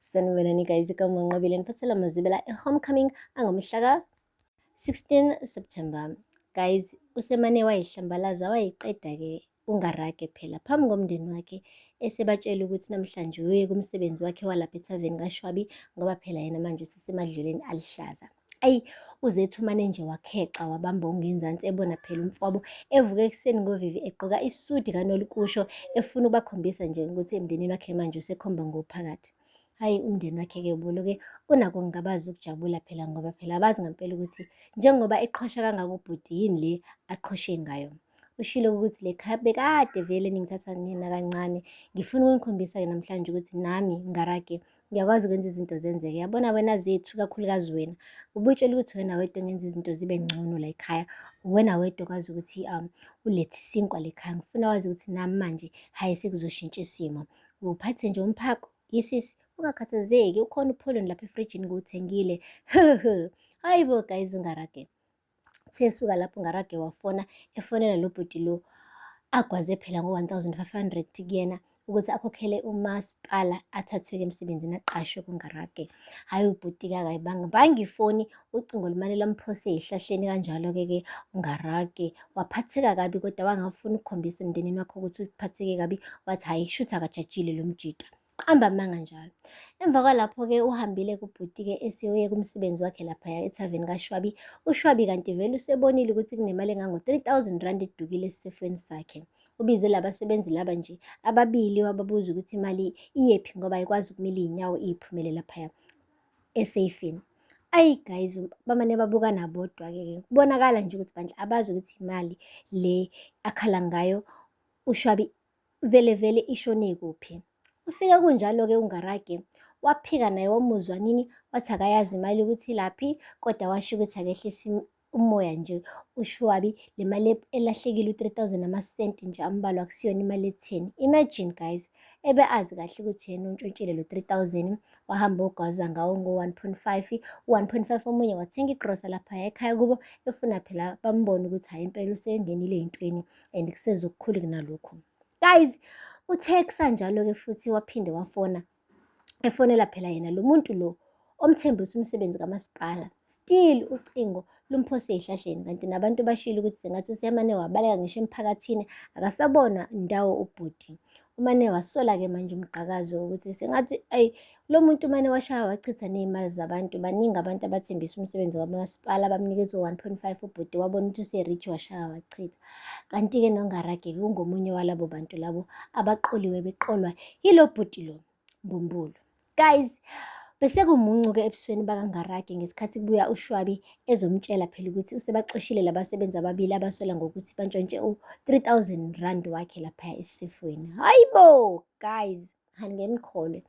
Sanibonani guys, igama uNqobile niphathela amazibela e-homecoming angomhla ka-16 September. Guys, uSemane wayihlambalaza wayiqeda-ke uNgarage phela phambi komndeni wakhe esebatshela ukuthi namhlanje uye kumsebenzi wakhe walapha ethaveni kaShwabi ngoba phela yena manje usesemadlelweni alihlaza. Ayi, uZethumane nje wakhexa wabamba ongenzansi ebona phela umfowabo evuka ekuseni ngovivi egqoka isudi kanolukusho efuna ukubakhombisa nje ukuthi emndenini wakhe manje usekhomba ngophakathi. Hayi, umndeni wakhe-ke ubolo-ke unako ngingabazi ukujabula phela ngoba phela abazi ngempela ukuthi njengoba eqhosha kangaka ubhuti yini le aqhoshe ngayo. Ushilo ukuthi le bekade vele ningithatha nina kancane. Ngifuna ukunikhombisa-ke namhlanje ukuthi nami Ngarage ngiyakwazi ukwenza izinto zenzeke. Yabona wena Zethu, kakhulukazi wena ubutshela ukuthi wena wedwa ngenza izinto zibe ngcono la ekhaya. Wena wedwa kwazi ukuthi ulethe isinkwa la ekhaya. Ngifuna wazi ukuthi nami manje hayi sekuzoshintsha isimo. Uphathe nje umphako yisisi, ungakhathazeki, ukhona upholoni lapha efrijini ngiwuthengile. Hayi bo guys, uNgarage sesuka lapho uNgarage wafona efonela lo bhuti lo agwaze phela ngo-1,500 kuyena ukuthi akhokhele umasipala athathwe-ke emsebenzini aqashwe kuNgarage. Hhayi, ubhuti-ke akayibanga bangifoni ucingo lumane lamphose ey'hlahleni kanjalo-ke uNgarage waphatheka kabi kodwa wangafuni ukukhombisa emndenini wakhe ukuthi uphatheke kabi. Wathi hhayi, shouthi akajatshile lo mjida, qamba amanga njalo. Emva kwalapho-ke uhambile kubhuti-ke eseyoye kumsebenzi wakhe laphaya ethaveni kaShwabi. UShwabi kanti vele usebonile ukuthi kunemali engango-3,000 rand edukile esisefweni sakhe. Ubize labasebenzi laba nje ababili wababuza ukuthi imali iyephi ngoba ayikwazi ukumila iy'nyawo iyiphumele laphaya eseyfini. Ayi guys, bamane babukana bodwa-ke kubonakala nje ukuthi bandla abazi ukuthi imali le akhala ngayo uShwabi vele ishone kuphi. Ufike kunjalo-ke uNgarage waphika naye wamuzwa nini, wathi akayazi imali ukuthi ilaphi kodwa washo ukuthi akehlise umoya nje uShwabi le mali elahlekile u-3,000 namasenti nje ambalwa akusiyona imali etheni. Imagine guys, ebe azi kahle ukuthi yena untshontshile lo 3,000 wahamba ogwaza ngawo ngo-1.5. u-1.5 omunye wathenga igrosa laphaya ekhaya kubo efuna phela bambone ukuthi hhayi impela usengenile ey'ntweni and kusezokukhulu kunalokhu. Guys, uthe kusanjalo-ke futhi waphinde wafona efonela phela yena lo muntu lo omthembisa umsebenzi kamasipala. Still ucingo lumphose ey'hlahleni kanti nabantu bashilo ukuthi sengathi uSemane wabaleka ngisho emphakathini akasabona ndawo ubhuti. UMane wasola-ke manje umqhakazo ukuthi sengathi lo muntu uMane washaya wachitha ney'mali zabantu. Baningi abantu abathembisa umsebenzi kamasipala bamnikeza u-1.5 ubhuti wabona ukuthi userich washaya wachitha. Kanti-ke noNgarage-ke ungomunye walabo bantu labo abaqoliwe beqolwa yilo bhuti lo Mbumbulu. Guys, bese kumuncu-ke ebusweni bakaNgarage ngesikhathi kubuya uShwabi ezomtshela phela ukuthi usebaxoshile labasebenzi ababili abasola ngokuthi bantshontshe u-3,000 rand wakhe laphaya esifweni. Hayi bo guys, angeke nikholwe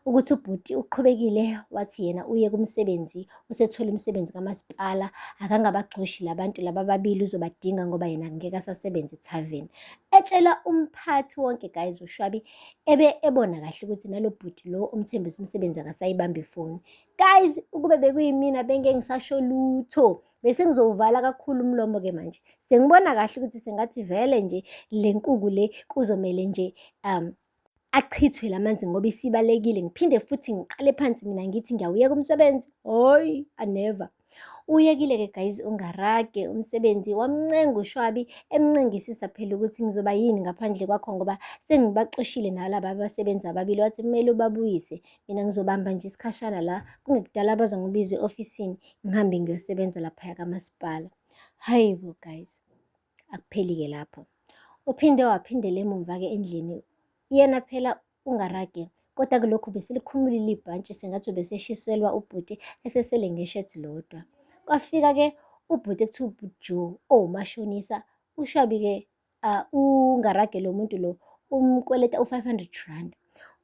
ukuthi ubhuti uqhubekile wathi yena uye kumsebenzi, usethola umsebenzi kamasipala, akangabaxoshi labantu laba ababili uzobadinga ngoba yena ngeke asasebenza ethaveni. Etshela umphathi wonke guys uShwabi ebe ebona kahle ukuthi nalo bhuti lo omthembisa umsebenzi akasayibambi ifoni. Guys, ukube bekuyimina bengeke ngisasho lutho, bese ngizowuvala kakhulu umlomo-ke manje. Sengibona kahle ukuthi sengathi vele nje le nkukhu le kuzomele nje achithwe lamanzi ngoba isibalekile. Ngiphinde futhi ngiqale phansi mina ngithi ngiyawuyeka umsebenzi. Hoyi, never. Uyekile-ke guys uNgarage umsebenzi, wamncenga uShwabi emncengisisa phela ukuthi ngizoba yini ngaphandle kwakho ngoba sengibaxoshile nalaba abasebenzi ababili. Wathi kumele ubabuyise, mina ngizobamba nje isikhashana la kungekudala bazongibiza e-ofisini ngihambe ngiyosebenza laphaya kamasipala. Hayi bo guys, akupheli-ke lapho. Waphindela emumva-ke endlini yena phela uNgarage kodwa kulokhu beselikhumulile ibhantshi sengathi ubeseshiselwa ubhuti esesele ngeshethi lodwa. Kwafika-ke ubhuti ekuthiwa uJoe owumashonisa. uShwabi-ke uNgarage lo muntu lo umkweleta u-500 rand.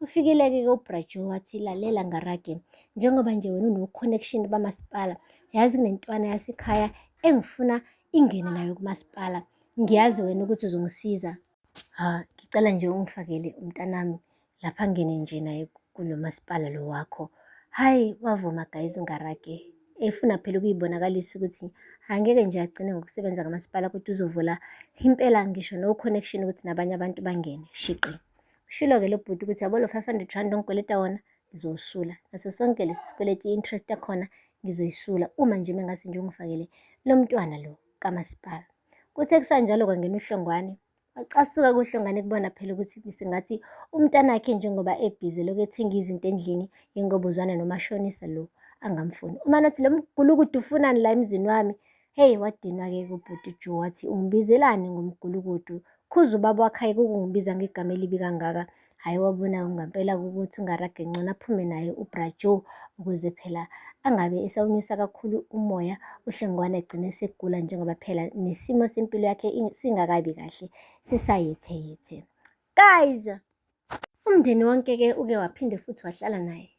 Ufikile-ke uBraJoe wathi lalela Ngarage, njengoba nje wena uno-connection bamasipala, yazi kunentwana yasekhaya engifuna ingene nayo kumasipala. Ngiyazi wena ukuthi uzongisiza. Ngicela nje ungifakele umntanami lapha ngene nje naye kulo masipala lo wakho. Hayi, wavuma guys uNgarage efuna phela ukuyibonakalisa ukuthi angeke nje agcine ngokusebenza kamasipala kodwa uzovula impela ngisho no-connection ukuthi nabanye abantu bangene shiqi. Ushilo-ke lo bhuti ukuthi yabo lo 500 rand ongikweleta wona ngizosula. Naso sonke lesi sikweletu i-interest yakhona ngizoyisula uma nje mengase nje ungifakele lo mntwana lo kamasipala. Kuthe kusanjalo kwangena uHlongwane, wacasuka kuHlongwane kubona phela ukuthi singathi umntanakhe njengoba ebhizi lokhu ethenga izinto endlini ingobuzwana nomashonisa lo angamfuni. Uma nathi lo mgulukudu ufunani la emzini wami? Hey, wadinwa-ke kubhuti Joe wathi ungibizelani ngomgulukudu? Khuza ubaba wakhe ukungibiza ngegama elibi kangaka. Hhayi, wabona ngampela ukuthi ungarage ngcono aphume naye uBra Joe ukuze phela angabe esawunyusa kakhulu umoya uHlongwane agcine esegula njengoba phela nesimo sempilo yakhe singakabi kahle sisayetheyethe. Guys, umndeni wonke-ke uke waphinde futhi wahlala naye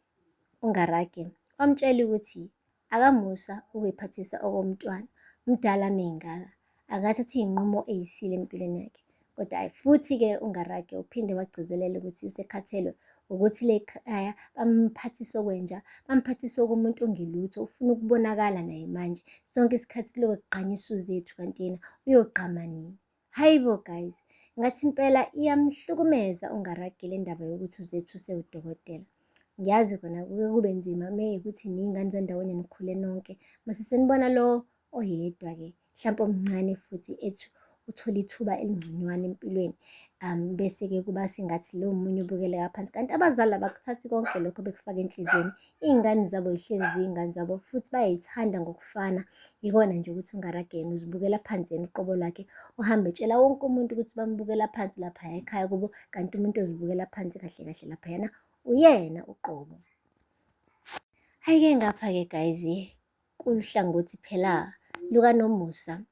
uNgarage, wamtshela ukuthi akamusa ukuyiphathisa okomntwana, mdala mengaka, akathathe iy'nqumo ey'sile empilweni yakhe. Kodwa hhayi futhi-ke uNgarage uphinde wagcizelela ukuthi usekhathelwe ukuthi le khaya bamphathise okwenja, bamphathise okumuntu ongelutho, ufuna ukubonakala naye manje. Sonke isikhathi kuloke kugqanyiswa uzethu kanti yena uyogqama nini? Hayi bo guys, ngathi impela iyamhlukumeza uNgarage le ndaba yokuthi uzethu usewudokotela. Ngiyazi kona kuke kube nzima mekuthi niy'ngane zandawonye nikhule nonke, mase senibona lo oyedwa-ke mhlampe omncane futhi ethu uthola ithuba elingconywana empilweni, bese-ke kuba sengathi lo munye ubukeleka phansi, kanti abazali abakuthathi konke lokho bekufaka enhliziyweni. Iy'ngane zabo yihlezi iy'ngane zabo futhi bayay'thanda ngokufana. Yikona nje ukuthi uNgarage yena uzibukela phansi yena uqobo lwakhe, uhambe etshela wonke umuntu ukuthi bambukela phansi laphaya ekhaya kubo, kanti umuntu ozibukela phansi kahle kahle laphayana uyena uqobo. Hhayi-ke ngapha-ke guys, kuhlangothi phela lukaNomusa,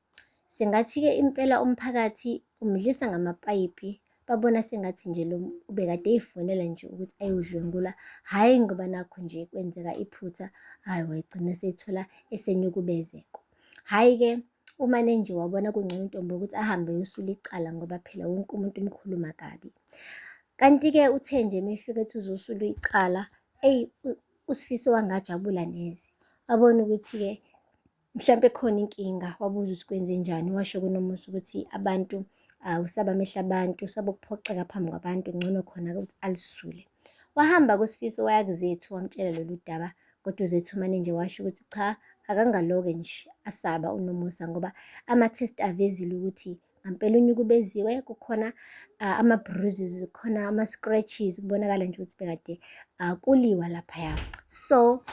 sengathi-ke impela umphakathi umdlisa ngamapayipi, babona sengathi nje lo ubekade ey'fonela nje ukuthi ayodlwengula, hhayi ngoba nakho nje kwenzeka iphutha, hhayi wayegcina eseyithola esenyukubezeko. Hhayi-ke umane nje wabona kungcono intombi ukuthi ahambe eyosula icala ngoba phela wonke umuntu umkhuluma kabi. Kanti-ke uthe nje mefika ethi uzosula icala, eyi uSifiso wangajabula neze, wabona ukuthi-ke mhlampe khona inkinga, wabuza ukuthi kwenze njani, washo kuNomusa ukuthi abantu usaba amehlo abantu, usaba ukuphoxeka phambi kwabantu, ngcono khona ukuthi alisule. Wahamba kuSifiso waya kuZethu wamtshela lolu daba, kodwa uZethu manje nje washo ukuthi cha, akangaloke nje asaba uNomusa ngoba ama-test avezile ukuthi ngampela unyukubeziwe, kukhona ama-bruises, kukhona ama-scratches, kubonakala nje ukuthi bekade kuliwa laphaya. So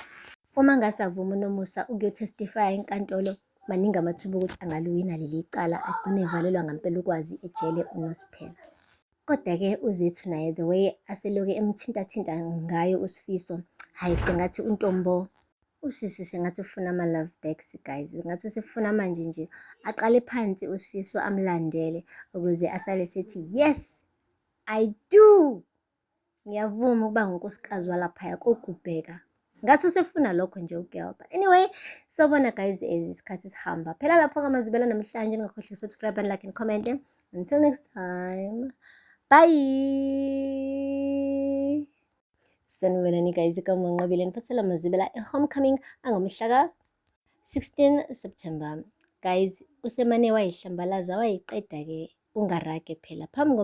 uma ngase avuma uNomusa ukuyotestifya enkantolo, maningi amathuba ukuthi angaliwina leli cala, agcine evalelwa ngampela ukwazi ejele uNosiphela. Kodwa-ke uZethu naye the way aseloke emthintathinta ngayo uSifiso, hhayi sengathi untombo usisi sengathi ufuna ama-love backs guys, ngathi usefuna manje nje aqale phansi uSifiso amlandele ukuze asale sethi yes I do, ngiyavuma ukuba ngunkosikazi walaphaya koGubheka. Ngathi usefuna lokho nje ugirl. But anyway, sobona guys as isikhathi sihamba. Phela lapho ngamazwibela namhlanje, ningakhohlwa subscribe and like and comment. Until next time. Bye. Sanibonani guys, kaMonqabile niphathela amazwibela e-homecoming angomhla ka-16 September. Guys, usemane wayihlambalaza wayiqeda-ke uNgarage phela phambi